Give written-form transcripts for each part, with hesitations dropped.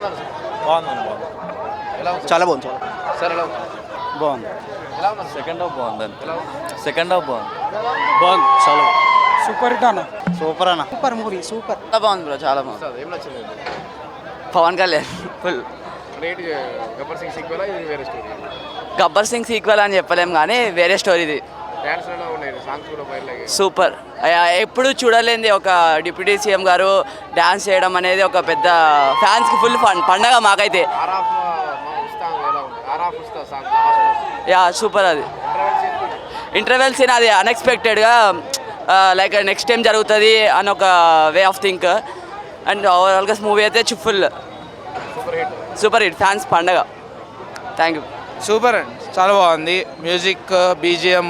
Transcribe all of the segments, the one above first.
బాగుంది. ఎలా ఉంది చాలా బాగుంది. సార్? ఎలా ఉంది? బాగుంది. ఎలా ఉంది? సెకండ్ హాఫ్ బాగుంది. ఎలా ఉంది? సెకండ్ హాఫ్ బాగుంది. బాగుంది. చాలా సూపర్ హిట్ అన్న. సూపర్ అన్న. Super movie super. చాలా బాగుంది బ్రో, చాలా బాగుంది. సార్ ఏం నచ్చింది? Pawan Kalyan full. Rate Gabbar Singh sequel ఇది వేరే స్టోరీ. గబ్బర్ సింగ్ సీక్వెల్ అని చెప్పలేం కానీ వేరే స్టోరీ ఇది. డ్యాన్స్ ఎలా ఉన్నాయి? సాంగ్స్ కూడా బయలుదేరి సూపర్. ఎప్పుడు చూడలేంది ఒక డిప్యూటీ సీఎం గారు డ్యాన్స్ చేయడం అనేది ఒక పెద్ద ఫ్యాన్స్కి ఫుల్ పండగ మాకైతే. ఆర్ఆఫ్ ఉస్తా ఎలా ఉంది? ఆర్ఆఫ్ ఉస్తా సాంగ్ యా సూపర్. అది ఇంటర్వెల్ సీన్ అది అన్ఎక్స్పెక్టెడ్గా లైక్ నెక్స్ట్ టైం జరుగుతుంది అని ఒక వే ఆఫ్ థింక్. అండ్ ఓవరాల్గా మూవీ అయితే ఫుల్ సూపర్ హిట్. ఫ్యాన్స్ పండగ. Thank you. సూపర్ అండి, చాలా బాగుంది. Music, BGM,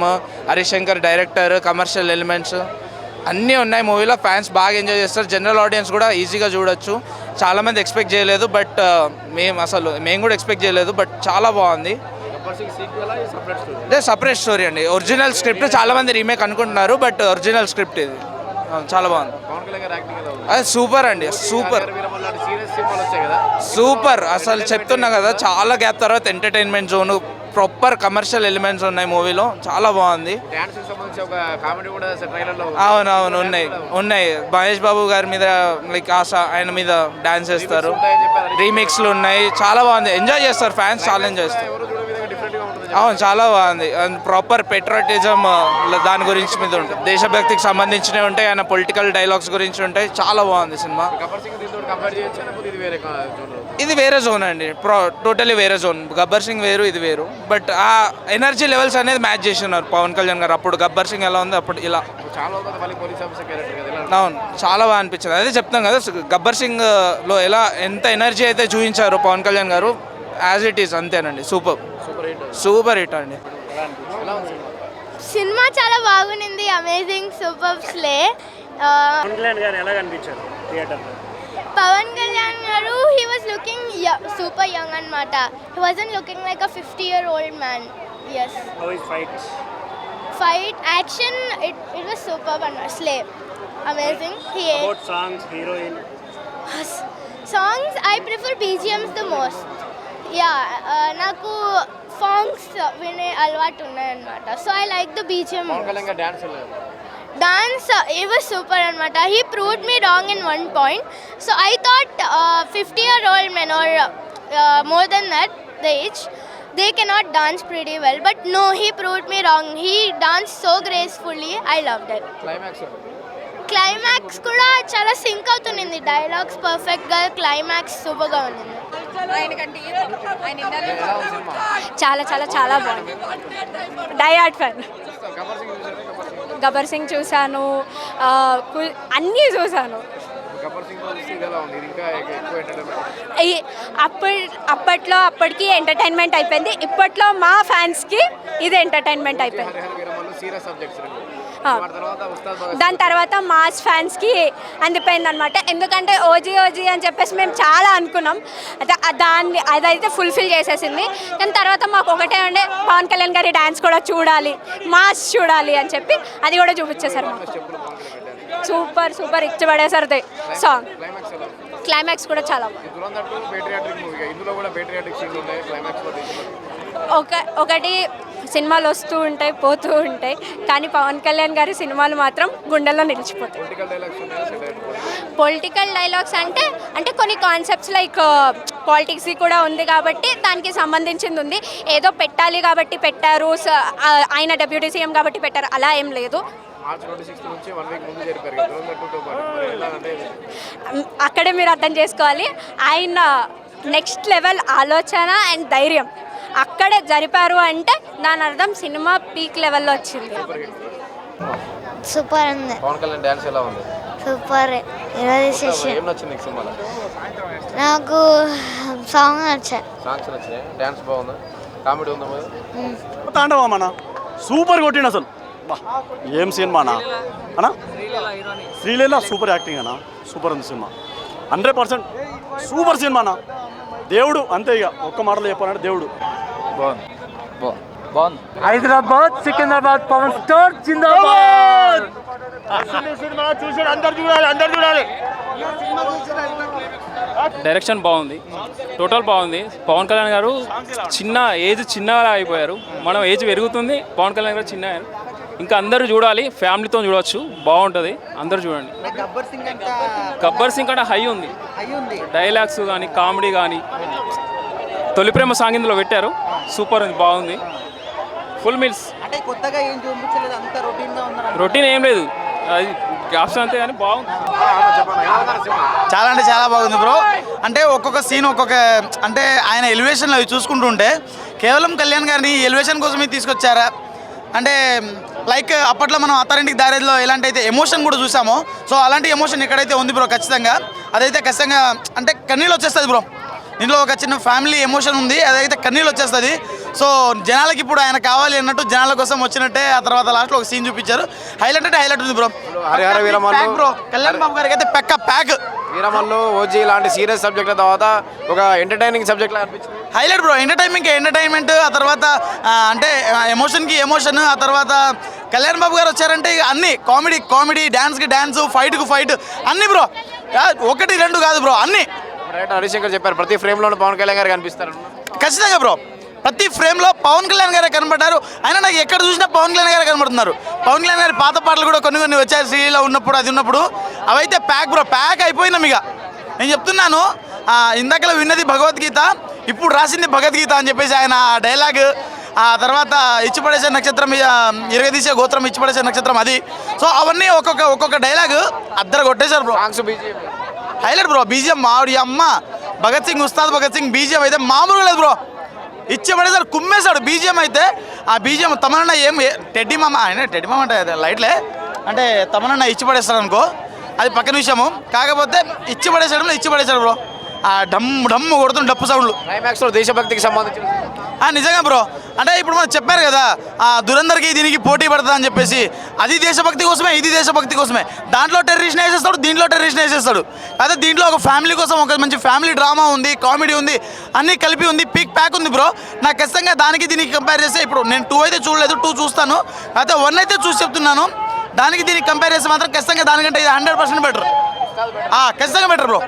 Harishankar director, commercial elements అన్నీ ఉన్నాయి మూవీలో. ఫ్యాన్స్ బాగా ఎంజాయ్ చేస్తారు. జనరల్ ఆడియన్స్ కూడా ఈజీగా చూడొచ్చు. చాలామంది ఎక్స్పెక్ట్ చేయలేదు, బట్ మేము కూడా ఎక్స్పెక్ట్ చేయలేదు, బట్ చాలా బాగుంది. Gabbar Singh sequel separate story. ఇదే సపరేట్ స్టోరీ అండి. ఒరిజినల్ స్క్రిప్ట్ చాలామంది రీమేక్ అనుకుంటున్నారు, బట్ ఒరిజినల్ స్క్రిప్ట్ ఇది. చాలా బాగుంది. పవన్ కళ్యాణ్ గారి యాక్టింగ్ ఎలా ఉంది? అది సూపర్ అండి, సూపర్ సీరియస్ సినిమాలు వచ్చాయి కదా, సూపర్. అసలు చెప్తున్నా కదా, చాలా గ్యాప్ తర్వాత entertainment zone, proper commercial elements ఉన్నాయి మూవీలో. చాలా బాగుంది. డ్యాన్స్ కి సంబంధించి ఒక కామెడీ కూడా ట్రైలర్ లో అవునవును ఉన్నాయి. మహేష్ బాబు గారి మీద లైక్ ఆయన మీద డాన్స్ చేస్తారు. రీమిక్స్లు ఉన్నాయి. చాలా బాగుంది. ఎంజాయ్ చేస్తారు ఫ్యాన్స్, చాలా ఎంజాయ్ చేస్తారు. ఎవరు చూడ విధంగా డిఫరెంట్ గా ఉంటుంది. అవును, చాలా బాగుంది. ప్రాపర్ పెట్రోటిజం దాని గురించి మీద ఉంటుంది. దేశభక్తికి సంబంధించినవి ఉంటాయి, ఆయన పొలిటికల్ డైలాగ్స్ గురించి ఉంటాయి. చాలా బాగుంది సినిమా. గబ్బర్ సింగ్ దీంతో కంపేర్ చేయొచ్చు లేకపోతే ఇది వేరే జోన్? ఇది వేరే జోన్ అండి, టోటలీ వేరే జోన్. గబ్బర్ సింగ్ వేరు, ఇది వేరు. బట్ ఆ ఎనర్జీ లెవెల్స్ అనేది మ్యాచ్ చేస్తున్నారు పవన్ కళ్యాణ్ గారు. అప్పుడు గబ్బర్ సింగ్ ఎలా ఉంది, అప్పుడు ఇలా. చాలా మంది మళ్ళీ పోలీస్ ఆఫీసర్ క్యారెక్టర్ కదా, ఎలా అవును, చాలా బాగా అనిపించింది. అదే చెప్తాం కదా, గబ్బర్ సింగ్ లో ఎలా ఎంత ఎనర్జీ అయితే చూపించారు పవన్ కళ్యాణ్ గారు, యాజ్ ఇట్ ఈస్ అంతేనండి. సూపర్ హిట్ అండి. ఎలా ఉంది? సినిమా చాలా బాగుంది. Amazing super slay. Pawan Kalyan గారు ఎలా కనిపించారు థియేటర్? పవన్ కళ్యాణ్ గారు he was looking super young అన్నమాట. He wasn't looking like a 50-year-old man. Yes. How is fight action it was super అన్న. Slay amazing. About songs, heroine songs I prefer BGMs the most. Yeah, నాకు songs వినే అలవాటు ఉన్నాయన్నమాట. So I like the BGM. Pawan Kalyan గారి dance ఎలా ఉంది? Dance, it was super anamata. He proved me wrong in one point. So I thought 50-year-old men or more than that, the age, they cannot dance pretty well. But no, he proved me wrong. He danced so gracefully. I loved it. Climax కూడా చాలా sync అవుతుంది. Dialogues పర్ఫెక్ట్గా, climax సూపర్గా ఉంది. చాలా చాలా చాలా బాగుంది. Die hard fan. Gabbar Singh చూశాను, అన్నీ చూశాను. అప్పటికి ఎంటర్టైన్మెంట్ అయిపోయింది. ఇప్పట్లో మా ఫ్యాన్స్కి ఇది ఎంటర్టైన్మెంట్ అయిపోయింది. దాని తర్వాత మాస్ ఫ్యాన్స్కి అందిపోయింది అనమాట. ఎందుకంటే ఓజీ అని చెప్పేసి మేము చాలా అనుకున్నాం, అదైతే ఫుల్ఫిల్ చేసేసింది. కానీ తర్వాత మాకు ఒకటే ఉండే, పవన్ కళ్యాణ్ గారి డ్యాన్స్ కూడా చూడాలి, మాస్ చూడాలి అని చెప్పి అది కూడా చూపించేశారు మాకు. Super ఇచ్చబడేసారు song. క్లైమాక్స్ కూడా చాలా ఒకటి సినిమాలు వస్తూ ఉంటాయి, పోతూ ఉంటాయి, కానీ పవన్ కళ్యాణ్ గారి సినిమాలు మాత్రం గుండెల్లో నిలిచిపోతాయి. పొలిటికల్ డైలాగ్స్ అంటే కొన్ని కాన్సెప్ట్స్ లైక్ పాలిటిక్స్ కూడా ఉంది కాబట్టి దానికి సంబంధించింది ఉంది. ఏదో పెట్టాలి కాబట్టి పెట్టారు, ఆయన డెప్యూటీ సీఎం కాబట్టి పెట్టారు, అలా ఏం లేదు. అక్కడే మీరు అర్థం చేసుకోవాలి, ఆయన నెక్స్ట్ లెవెల్ ఆలోచన అండ్ ధైర్యం అక్కడే జరిపారు అంటే దాని అర్థం సినిమా పీక్ లెవెల్లో వచ్చింది. సూపర్ ఉంది. పవన్ కళ్యాణ్ డాన్స్ ఎలా ఉంది? సూపర్. ఏం నచ్చింది ఈ సినిమాలో? నాకు సాంగ్ నచ్చాయి. సాంగ్స్ నచ్చినాయి, డాన్స్ బాగుంది, కామెడీ ఉందా? తాండవా అన్న, సూపర్ కొట్టిండు అసలు. ఏం సినిమా అన్న, శ్రీలీల సూపర్ యాక్టింగ్ అన్న, సూపర్ ఉంది సినిమా. 100% సూపర్ సినిమా అన్న. దేవుడు అంతే, ఇక ఒక్క మాటలో చెప్పాలంటే దేవుడు. బాగుంది. హైదరాబాద్, సికింద్రాబాద్, పవన్ స్టార్ జిందాబాద్. సినిమా చూసి అందరు చూడాలి. డైరెక్షన్ బాగుంది, టోటల్ బాగుంది. పవన్ కళ్యాణ్ గారు చిన్నగా అయిపోయారు, మనం ఏజ్ పెరుగుతుంది, పవన్ కళ్యాణ్ గారు చిన్న. ఇంకా అందరూ చూడాలి, ఫ్యామిలీతో చూడవచ్చు, బాగుంటుంది, అందరూ చూడండి. గబ్బర్ సింగ్ అంటే హై ఉంది, డైలాగ్స్ కానీ కామెడీ కానీ. తొలి ప్రేమ సాంగ్ ఇందులో పెట్టారు, సూపర్ ఉంది, బాగుంది. ఫుల్ మీల్స్, రొటీన్ ఏం లేదు, అది ఆప్షన్ అంతే కానీ బాగుంది. చాలా అంటే చాలా బాగుంది బ్రో. అంటే ఒక్కొక్క సీన్ అంటే ఆయన ఎలివేషన్లో అవి చూసుకుంటుంటే కేవలం కళ్యాణ్ గారిని ఎలివేషన్ కోసమే తీసుకొచ్చారా అంటే లైక్ అప్పట్లో మనం అత్తారింటికి దారిలో ఎలాంటి అయితే ఎమోషన్ కూడా చూసామో, సో అలాంటి ఎమోషన్ ఎక్కడైతే ఉంది బ్రో ఖచ్చితంగా అదైతే ఖచ్చితంగా అంటే కన్నీళ్ళు వచ్చేస్తుంది బ్రో. దీంట్లో ఒక చిన్న ఫ్యామిలీ ఎమోషన్ ఉంది, అదైతే కన్నీళ్ళు వచ్చేస్తుంది. సో జనాలకి ఇప్పుడు ఆయన కావాలి అన్నట్టు జనాల కోసం వచ్చినట్టే. ఆ తర్వాత లాస్ట్లో ఒక సీన్ చూపించారు, హైలైట్ అంటే హైలైట్ ఉంది బ్రో. హరిహర వీరమల్లు బ్రో కళ్యాణ్ బాబు గారికి అయితే పెక్క ప్యాక్. వీరమల్లు ఓజీ లాంటి సీరియస్ సబ్జెక్టుల తర్వాత ఒక ఎంటర్టైనింగ్ సబ్జెక్ట్ లా అనిపించింది. హైలైట్ బ్రో, ఎంటర్టైన్మెంట్, ఆ తర్వాత అంటే ఎమోషన్కి ఎమోషన్, ఆ తర్వాత కళ్యాణ్ బాబు గారు వచ్చారంటే అన్ని కామెడీ డ్యాన్స్కి డ్యాన్స్, ఫైట్కు ఫైట్, అన్ని బ్రో. 1 2 కాదు బ్రో, అన్ని. రైట్ హరిశంకర్ చెప్పారు ప్రతి ఫ్రేమ్లోనూ పవన్ కళ్యాణ్ గారు కనిపిస్తారు. ఖచ్చితంగా బ్రో, ప్రతి ఫ్రేమ్లో పవన్ కళ్యాణ్ గారే కనబడ్డారు. అయినా నాకు ఎక్కడ చూసినా పవన్ కళ్యాణ్ గారే కనబడుతున్నారు. పవన్ కళ్యాణ్ గారి పాత పాటలు కూడా కొన్ని వచ్చాయి శ్రీలో ఉన్నప్పుడు, అది ఉన్నప్పుడు అవైతే ప్యాక్ బ్రో, ప్యాక్ అయిపోయినాం. ఇక నేను చెప్తున్నాను, ఇందాకలో విన్నది భగవద్గీత, ఇప్పుడు రాసింది భగవద్గీత అని చెప్పేసి ఆయన డైలాగ్. ఆ తర్వాత ఇచ్చిపడేసే నక్షత్రం, ఇరగదీసే గోత్రం ఇచ్చిపడేసే నక్షత్రం, అది. సో అవన్నీ ఒక్కొక్క డైలాగ్ అద్దరు కొట్టేశారు bro. Songs BGM highlight bro. BGM మావిడి అమ్మ ఉస్తాద్ భగత్ సింగ్ బీజిఎం అయితే మామూలుగా లేదు బ్రో. ఇచ్చిపడేసాడు, కుమ్మేశాడు బీజిఎం అయితే. ఆ బీజిఎం తమనన్న టెడ్డీ మామ అంటే లైట్లే, అంటే తమనన్న ఇచ్చిపడేస్తాడు అనుకో, అది పక్కన విషయము. కాకపోతే ఇచ్చిపడేసాడు బ్రో. ఆ డమ్ము కొడుతున్న డప్పు సౌండ్లు. క్లైమాక్స్లో దేశభక్తికి సంబంధించిన నిజంగా బ్రో. అంటే ఇప్పుడు మనం చెప్పారు కదా, దురందర్కి దీనికి పోటీ పడుతుంది అని చెప్పేసి, అది దేశభక్తి కోసమే, ఇది దేశభక్తి కోసమే. దాంట్లో టెర్రరిస్ట్ వేసేస్తాడు, దీంట్లో టెర్రరిస్ట్ వేసేస్తాడు. అదే దీంట్లో ఒక ఫ్యామిలీ కోసం ఒక మంచి ఫ్యామిలీ డ్రామా ఉంది, కామెడీ ఉంది, అన్నీ కలిపి ఉంది, పీక్ ప్యాక్ ఉంది బ్రో. నాకు ఖచ్చితంగా దానికి దీనికి కంపేర్ చేస్తే, ఇప్పుడు నేను 2 అయితే చూడలేదు, 2 చూస్తాను, అయితే 1 అయితే చూసి చెప్తున్నాను. దానికి దీనికి కంపేర్ చేస్తే మాత్రం ఖచ్చితంగా దానికంటే ఇది 100% బెటర్. ఖచ్చితంగా బెటర్ బ్రో.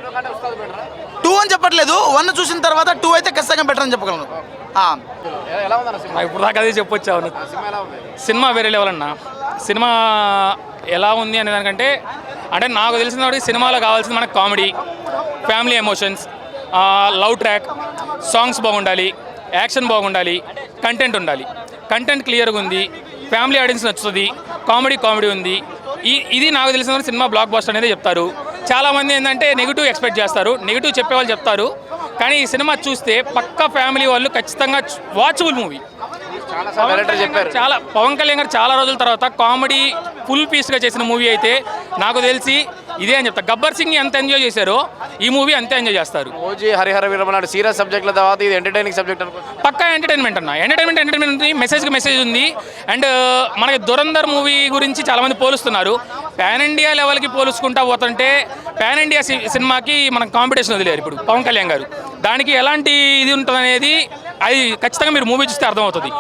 2 అని చెప్పట్లేదు, 1 చూసిన తర్వాత 2 అయితే ఖచ్చితంగా బెటర్ అని చెప్పగలను. ఎలా ఉందన్న ఇప్పుడు దాకా అదే చెప్పొచ్చా. సినిమా ఎలా ఉంది? సినిమా వేరే లెవెల్ అన్న. సినిమా ఎలా ఉంది అనే దానికంటే, అంటే నాకు తెలిసిన వాడికి సినిమాలో కావాల్సింది మనకు comedy, family emotions, love track, songs బాగుండాలి, యాక్షన్ బాగుండాలి, కంటెంట్ ఉండాలి. కంటెంట్ క్లియర్గా ఉంది, ఫ్యామిలీ ఆడియన్స్ నచ్చుతుంది, కామెడీ ఉంది. ఇది నాకు తెలిసిన సినిమా బ్లాక్ బస్టర్ అనేది చెప్తారు. చాలామంది ఏంటంటే నెగిటివ్ ఎక్స్పెక్ట్ చేస్తారు, నెగిటివ్ చెప్పేవాళ్ళు చెప్తారు. కానీ ఈ సినిమా చూస్తే పక్కా ఫ్యామిలీ వాళ్ళు ఖచ్చితంగా వాచబుల్ మూవీ. చాలా పవన్ కళ్యాణ్ గారు చాలా రోజుల తర్వాత కామెడీ ఫుల్ పీస్గా చేసిన మూవీ అయితే నాకు తెలిసి ఇదే అని చెప్తా. గబ్బర్ సింగ్ ఎంత ఎంజాయ్ చేశారో ఈ మూవీ అంతే ఎంజాయ్ చేస్తారు. ఓజీ హరిహర వీరమల్లు సీరియస్ సబ్జెక్టుల తర్వాత ఇది ఎంటర్టైనింగ్ సబ్జెక్ట్ అనుకో. పక్కా ఎంటర్టైన్మెంట్ అన్న. ఎంటర్టైన్మెంట్ ఉంది, మెసేజ్ ఉంది. అండ్ మనకి దురందర్ మూవీ గురించి చాలామంది పోలుస్తున్నారు. పాన్ ఇండియా లెవెల్కి పోలుసుకుంటా పోతుంటే పాన్ ఇండియా సినిమాకి మనం కాంపిటీషన్ వదిలేరు ఇప్పుడు పవన్ కళ్యాణ్ గారు. దానికి ఎలాంటి ఇది ఉంటుంది అనేది అది ఖచ్చితంగా మీరు మూవీ చూస్తే అర్థమవుతుంది.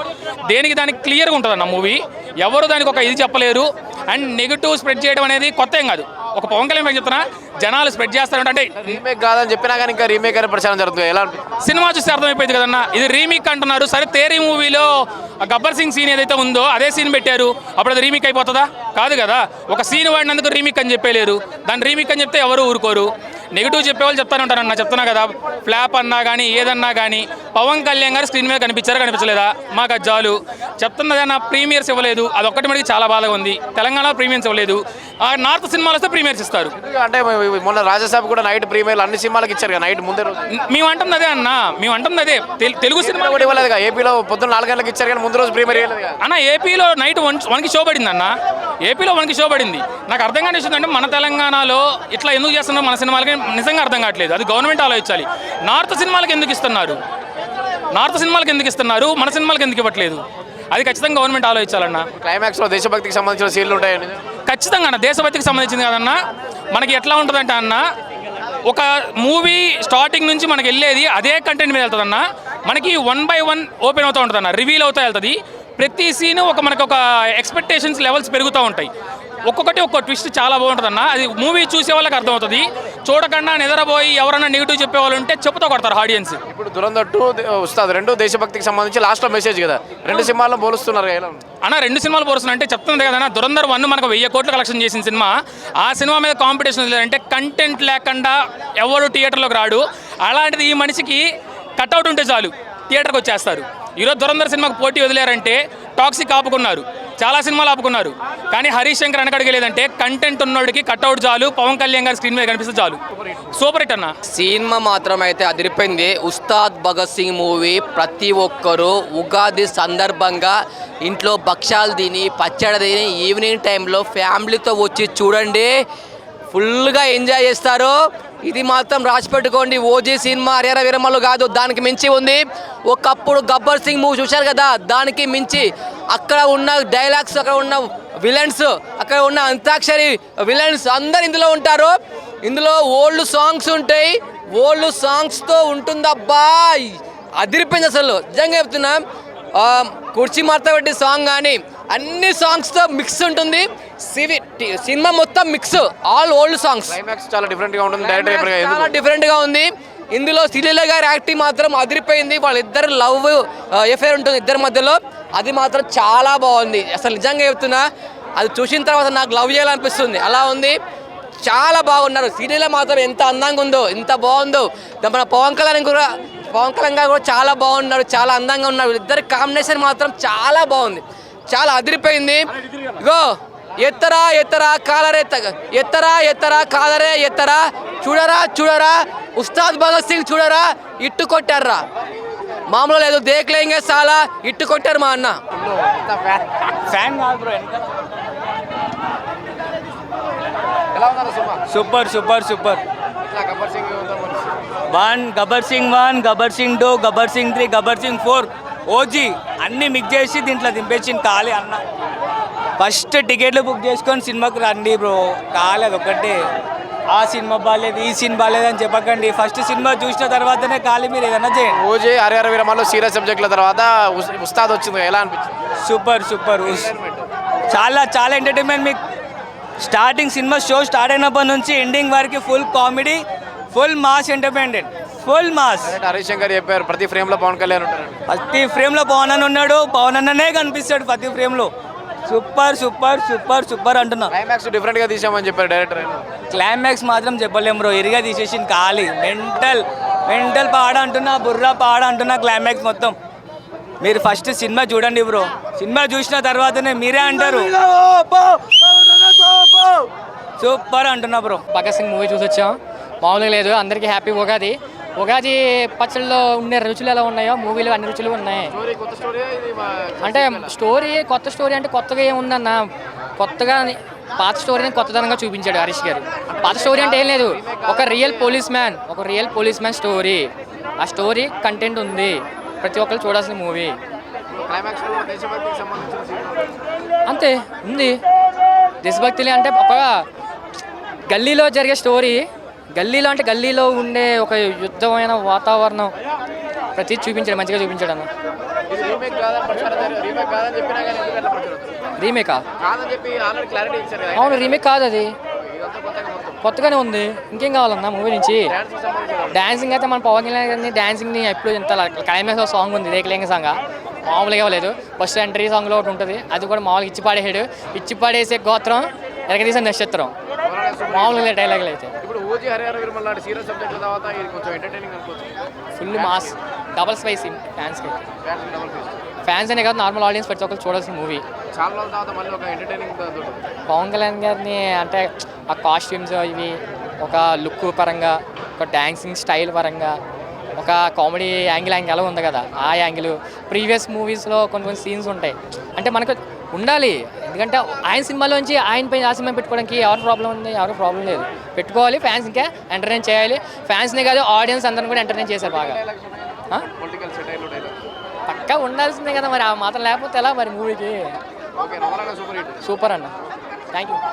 దానికి క్లియర్గా ఉంటుంది అన్న మూవీ. ఎవరు దానికి ఒక ఇది చెప్పలేరు. అండ్ నెగిటివ్ స్ప్రెడ్ చేయడం అనేది కొత్త ఏం కాదు. ఒక పవన్ కళ్యాణ్ చెప్తున్నా, జనాలు స్ప్రెడ్ చేస్తారు అంటే రీమేక్ కాదని చెప్పినా కానీ ఇంకా రీమేక్ అనే ప్రచారం జరుగుతుంది. ఎలా సినిమా చూస్తే అర్థమైపోయింది కదన్న, ఇది రీమేక్ అంటున్నారు. సరే తేరీ మూవీలో గబ్బర్ సింగ్ సీన్ ఏదైతే ఉందో అదే సీన్ పెట్టారు, అప్పుడు అది రీమేక్ అయిపోతుందా? కాదు కదా. ఒక సీన్ వాడినందుకు రీమేక్ అని చెప్పలేరు. దాన్ని రీమేక్ అని చెప్తే ఎవరు ఊరుకోరు. నెగిటివ్ చెప్పేవాళ్ళు చెప్తానే ఉంటారన్న. చెప్తున్నా కదా, ఫ్లాప్ అన్నా కానీ ఏదన్నా కానీ పవన్ కళ్యాణ్ గారు స్క్రీన్ మీద కనిపించలేదా? మాకు అది చాలు. చెప్తున్నదన్నా, ప్రీమియర్స్ ఇవ్వలేదు, అది ఒక్కటి మనకి చాలా బాధగా ఉంది. తెలంగాణలో ప్రీమియర్స్ ఇవ్వలేదు. నార్త్ సినిమాలు వస్తే ప్రీమియర్స్ ఇస్తారు. అంటే మొన్న రాజాసాబ్ కూడా నైట్ ప్రీమియర్లు అన్ని సినిమాలకు ఇచ్చారు కదా, నైట్ ముందే రోజు. మేము అంటుంది అదే అన్న, మేము అంటుంది అదే. తెలుగు సినిమా కూడా ఇవ్వలేదు కదా. ఏపీలో పొద్దున్న 4 గంటలకు ఇచ్చారు కానీ ముందు రోజు ప్రీమియర్ ఇవ్వలేదు అన్న. ఏపీలో నైట్ 1కి షో పడింది అన్న. ఏపీలో 1కి షో పడింది. నాకు అర్థం కాని విషయం అంటే, మన తెలంగాణలో ఇట్లా ఎందుకు చేస్తున్నారు మన సినిమాలకి నిజంగా అర్థం కావట్లేదు. అది గవర్నమెంట్ ఆలోచించాలి. నార్త్ సినిమాలకు ఎందుకు ఇస్తున్నారు, మన సినిమాలకు ఎందుకు ఇవ్వట్లేదు? అది ఖచ్చితంగా గవర్నమెంట్ ఆలోచించాలన్న. క్లైమాక్స్లో దేశభక్తికి సంబంధించిన సీన్లు ఉంటాయని ఖచ్చితంగా అన్న. దేశభక్తికి సంబంధించింది కదన్న. మనకి ఎట్లా ఉంటుందంటే అన్న, ఒక మూవీ స్టార్టింగ్ నుంచి మనకి వెళ్ళేది అదే కంటెంట్ మీద వెళ్తుందన్న. మనకి 1 by 1 ఓపెన్ అవుతూ ఉంటుంది అన్న, రివీల్ అవుతూ వెళ్తుంది. ప్రతి సీన్ మనకు ఒక ఎక్స్పెక్టేషన్స్ లెవెల్స్ పెరుగుతూ ఉంటాయి. ఒక్కొక్కటి ఒక్కో ట్విస్ట్ చాలా బాగుంటుంది అన్న. అది మూవీ చూసే వాళ్ళకి అర్థమవుతుంది. చూడకుండా నిద్రపోయి ఎవరైనా నెగిటివ్ చెప్పేవాళ్ళు ఉంటే చెప్పుతో కొడతారు ఆడియన్స్. ఇప్పుడు దురంధర్ 2 ఉస్తాద్ 2 దేశభక్తికి సంబంధించి లాస్ట్లో మెసేజ్ కదా, 2 సినిమాల్లో పోలుస్తున్నారు ఎలా ఉంది? అన్న 2 సినిమాలు పోరుస్తున్నా అంటే చెప్తుంది కదా, దురంధర్ 1 మనకు 1000 కోట్లు కలెక్షన్ చేసిన సినిమా. ఆ సినిమా మీద కాంపిటీషన్ లేదంటే కంటెంట్ లేకుండా ఎవరు థియేటర్లోకి రాడు. అలాంటిది ఈ మనిషికి కట్అవుట్ ఉంటే చాలు థియేటర్కి వచ్చేస్తారు. ఈరోజు దురంధర్ సినిమాకు పోటీ వదిలేరంటే టాక్సిక్ ఆపుకున్నారు, చాలా సినిమాలు ఆపుకున్నారు. కానీ హరీష్ శంకర్ వెనకడికి లేదంటే కంటెంట్ ఉన్నోడికి కట్అవుట్ చాలు, పవన్ కళ్యాణ్ గారి స్క్రీన్ మీద కనిపిస్తే చాలు. సూపర్ హిట్ అన్న. సినిమా మాత్రం అయితే అదిరిపోయింది. ఉస్తాద్ భగత్ సింగ్ మూవీ ప్రతి ఒక్కరూ ఉగాది సందర్భంగా ఇంట్లో భక్ష్యాలు తిని పచ్చడి తిని ఈవినింగ్ టైంలో ఫ్యామిలీతో వచ్చి చూడండి, ఫుల్గా ఎంజాయ్ చేస్తారు. ఇది మాత్రం రాసి పెట్టుకోండి. ఓజీ సినిమా హరిహర వీరమల్లు కాదు, దానికి మించి ఉంది. ఒకప్పుడు గబ్బర్ సింగ్ మూవీ చూశారు కదా, దానికి మించి అక్కడ ఉన్న డైలాగ్స్, అక్కడ ఉన్న విలన్స్, అక్కడ ఉన్న అంతాక్షరి విలన్స్ అందరు ఇందులో ఉంటారు. ఇందులో ఓల్డ్ సాంగ్స్ ఉంటాయి, ఓల్డ్ సాంగ్స్తో ఉంటుందబ్బా, అదిరిపోయింది అసలు. నిజంగా చెప్తున్నా, కుర్చీ మార్తబెట్టి సాంగ్ కానీ అన్ని సాంగ్స్తో మిక్స్ ఉంటుంది. సినిమా మొత్తం mix, all old songs. Climax చాలా డిఫరెంట్గా ఉంటుంది, డైరెక్టర్ చాలా డిఫరెంట్గా ఉంది. ఇందులో శ్రీలీల గారి యాక్టింగ్ మాత్రం అదిరిపోయింది. వాళ్ళిద్దరు లవ్ ఎఫైర్ ఉంటుంది ఇద్దరి మధ్యలో, అది మాత్రం చాలా బాగుంది. అసలు నిజంగా చెప్తున్నా, అది చూసిన తర్వాత నాకు లవ్ చేయాలనిపిస్తుంది, అలా ఉంది. చాలా బాగున్నారు. శ్రీలీల మాత్రం ఎంత అందంగా ఉందో, ఎంత బాగుందో. మన పవన్ కళ్యాణ్ గారు కూడా చాలా బాగున్నారు, చాలా అందంగా ఉన్నారు. ఇద్దరి కాంబినేషన్ మాత్రం చాలా బాగుంది, చాలా అదిరిపోయింది. ఇగో ఎత్తరా ఎత్తరా కాలరే ఎత్తరా ఎత్తరా కాలరే ఎత్తరా, చూడరా చూడరా ఉస్తాద్ భగత్ సింగ్ చూడరా, ఇట్టు కొట్టారా, మామూలు లేదు, దేఖలేంగే చాలా ఇట్టు కొట్టారు మా అన్న. ఫ్యాన్ కాదు బ్రో. ఎలా ఉందన్న సినిమా? Super super super. ఇట్లా గబ్బర్ సింగ్ 1 గబ్బర్ సింగ్ 1, గబ్బర్ సింగ్ 2, గబ్బర్ సింగ్ 3, గబ్బర్ సింగ్ 4 ఓజీ అన్నీ మిక్స్ చేసి దీంట్లో దింపేసింది ఖాళీ అన్న. ఫస్ట్ టికెట్లు బుక్ చేసుకొని సినిమాకి రండి బ్రో, కాలేదు ఒకటే. ఆ సినిమా బాగాలేదు, ఈ సినిమా బాగాలేదు అని చెప్పకండి. ఫస్ట్ సినిమా చూసిన తర్వాతనే ఖాళీ మీరు ఏదైనా చేయండి. ఓజీ హరిహర వీరమల్లు సీరియస్ సబ్జెక్టుల తర్వాత ఉస్తాద్ వచ్చింది, ఎలా అనిపించింది? సూపర్ సూపర్, చాలా చాలా ఎంటర్టైన్మెంట్. మీకు స్టార్టింగ్ సినిమా షో స్టార్ట్ అయినప్పటి నుంచి ఎండింగ్ వరకు full comedy, full mass entertainment, full mass. Harish Shankar చెప్పారు ప్రతి ఫ్రేమ్లో పవన్ కళ్యాణ్ ఉంటారు. ప్రతి ఫ్రేమ్లో పవన్ అన్న ఉన్నాడు, పవన్ అన్ననే కనిపిస్తాడు ప్రతి ఫ్రేమ్లో. సూపర్ సూపర్ సూపర్ సూపర్ అంటున్నా. క్లైమాక్స్ డిఫరెంట్గా తీసామని చెప్పారు డైరెక్టర్. క్లైమాక్స్ మాత్రం చెప్పలేము బ్రో, ఇరిగా తీసేసింది ఖాళీ. మెంటల్ పాడ అంటున్నా, బుర్రా పాడ అంటున్నా క్లైమాక్స్ మొత్తం. మీరు ఫస్ట్ సినిమా చూడండి బ్రో, సినిమా చూసిన తర్వాతనే మీరే అంటారు సూపర్ అంటున్నా బ్రో. భగత్ సింగ్ మూవీ చూసి వచ్చాం, మామూలుగా లేదు. అందరికీ హ్యాపీ ఉగాది. ఉగాది పచ్చళ్ళలో ఉండే రుచులు ఎలా ఉన్నాయో మూవీలో అన్ని రుచులు ఉన్నాయి. అంటే కొత్త స్టోరీ అంటే కొత్తగా ఏముందన్న, కొత్తగా పాత స్టోరీని కొత్తదనంగా చూపించాడు హరీష్ గారు. పాత స్టోరీ అంటే ఏం లేదు, ఒక రియల్ పోలీస్ మ్యాన్ స్టోరీ. ఆ స్టోరీ కంటెంట్ ఉంది, ప్రతి ఒక్కరు చూడాల్సిన మూవీ. అంతే ఉంది. దేశభక్తులు అంటే ఒక గల్లీలో జరిగే స్టోరీ, గల్లీలో ఉండే ఒక యుద్ధమైన వాతావరణం ప్రతి చూపించాడు, మంచిగా చూపించాడు అన్న. రీమేకా? అవును, రీమేక్ కాదు, అది కొత్తగానే ఉంది. ఇంకేం కావాలన్నా మూవీ నుంచి? డాన్సింగ్ అయితే మన పవన్ కళ్యాణ్ గారిని డాన్సింగ్ని ఎప్పుడు ఇంత క్లైమాక్స్ సాంగ్ ఉంది, రేఖలేంగ సాంగ్ మామూలుగా లేదు. ఫస్ట్ ఎంట్రీ సాంగ్లో ఒకటి ఉంటుంది, అది కూడా మామూలుగా ఇచ్చి పాడేసే గోత్రం, ఎరగదీసే నక్షత్రం, మామూలుగా డైలాగులు అయితే. Full mass, double spicy fans అనే కాదు, నార్మల్ ఆడియన్స్ ప్రతి ఒక్కరు చూడాల్సిన మూవీ. పవన్ కళ్యాణ్ గారిని అంటే ఆ కాస్ట్యూమ్స్ ఇవి, ఒక లుక్ పరంగా, ఒక డాన్సింగ్ స్టైల్ పరంగా, ఒక కామెడీ యాంగిల్ ఎలా ఉంది కదా, ఆ యాంగిల్. ప్రీవియస్ మూవీస్లో కొన్ని సీన్స్ ఉంటాయి, అంటే మనకు ఉండాలి. ఎందుకంటే ఆయన సినిమాలోంచి ఆయన పైన ఆ సినిమా పెట్టుకోవడానికి ఎవరు ప్రాబ్లం ఉంది? ఎవరు ప్రాబ్లం లేదు, పెట్టుకోవాలి. ఫ్యాన్స్ ఇంకా ఎంటర్టైన్ చేయాలి. ఫ్యాన్స్నే కాదు, ఆడియన్స్ అందరిని కూడా ఎంటర్టైన్ చేశారు బాగా. పక్కా ఉండాల్సిందే కదా మరి, ఆ మాత్రం లేకపోతే ఎలా మరి మూవీకి. సూపర్ అన్న, థ్యాంక్ యూ.